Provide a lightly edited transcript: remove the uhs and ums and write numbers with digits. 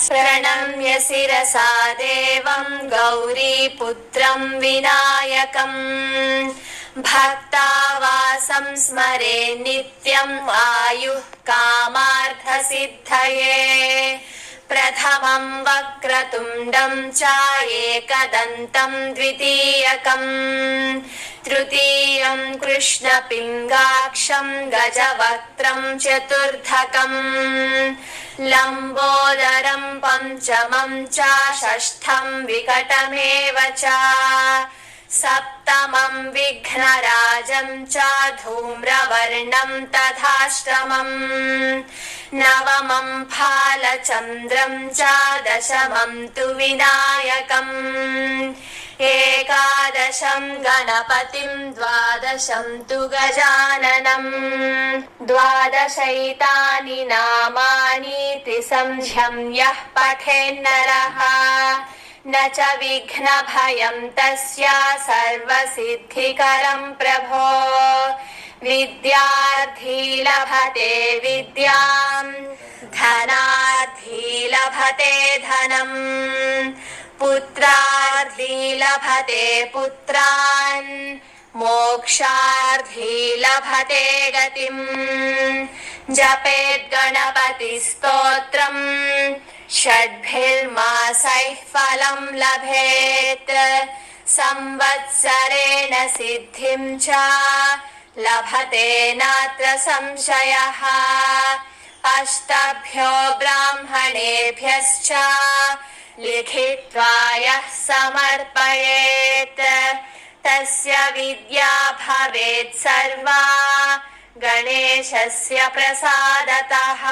प्रणम्य शिरसा देवं गौरीपुत्रं विनायकम् भक्तावासं स्मरे नित्यम् आयुः कामार्थसिद्धये प्रथमं वक्रतुण्डं च एकदन्तं द्वितीयकम् तृतीयं कृष्णपिङ्गाक्षं गजवक्त्रं चतुर्थकम् लम्बोदरं पञ्चमं च षष्ठं विकटमेव च सप्तमं विघ्नराजं च धूम्रवर्णं तथाष्टमम् नवमं फालचन्द्रं च दशमं तु विनायकम् एकादशं गणपतिं द्वादशं तु गजाननम् द्वादशैतानि नामानि त्रिसन्ध्यं यः पठेन्नरः न च विघ्नभयं तस्य सर्वसिद्धिकरं प्रभो विद्यार्थी लभते विद्यां धनार्थी लभते धनम् पुत्रार्थी लभते पुत्रान् मोक्षार्थी लभते गतिम् जपेत् गणपतिस्तोत्रम् षड्भिर्मासैः फलं लभेत् संवत्सरेण सिद्धिं च लभते नात्र संशयः अष्टभ्यो ब्राह्मणेभ्यश्च लिखित्वा यः समर्पयेत् तस्य विद्या भवेत् सर्वा गणेशस्य प्रसादतः।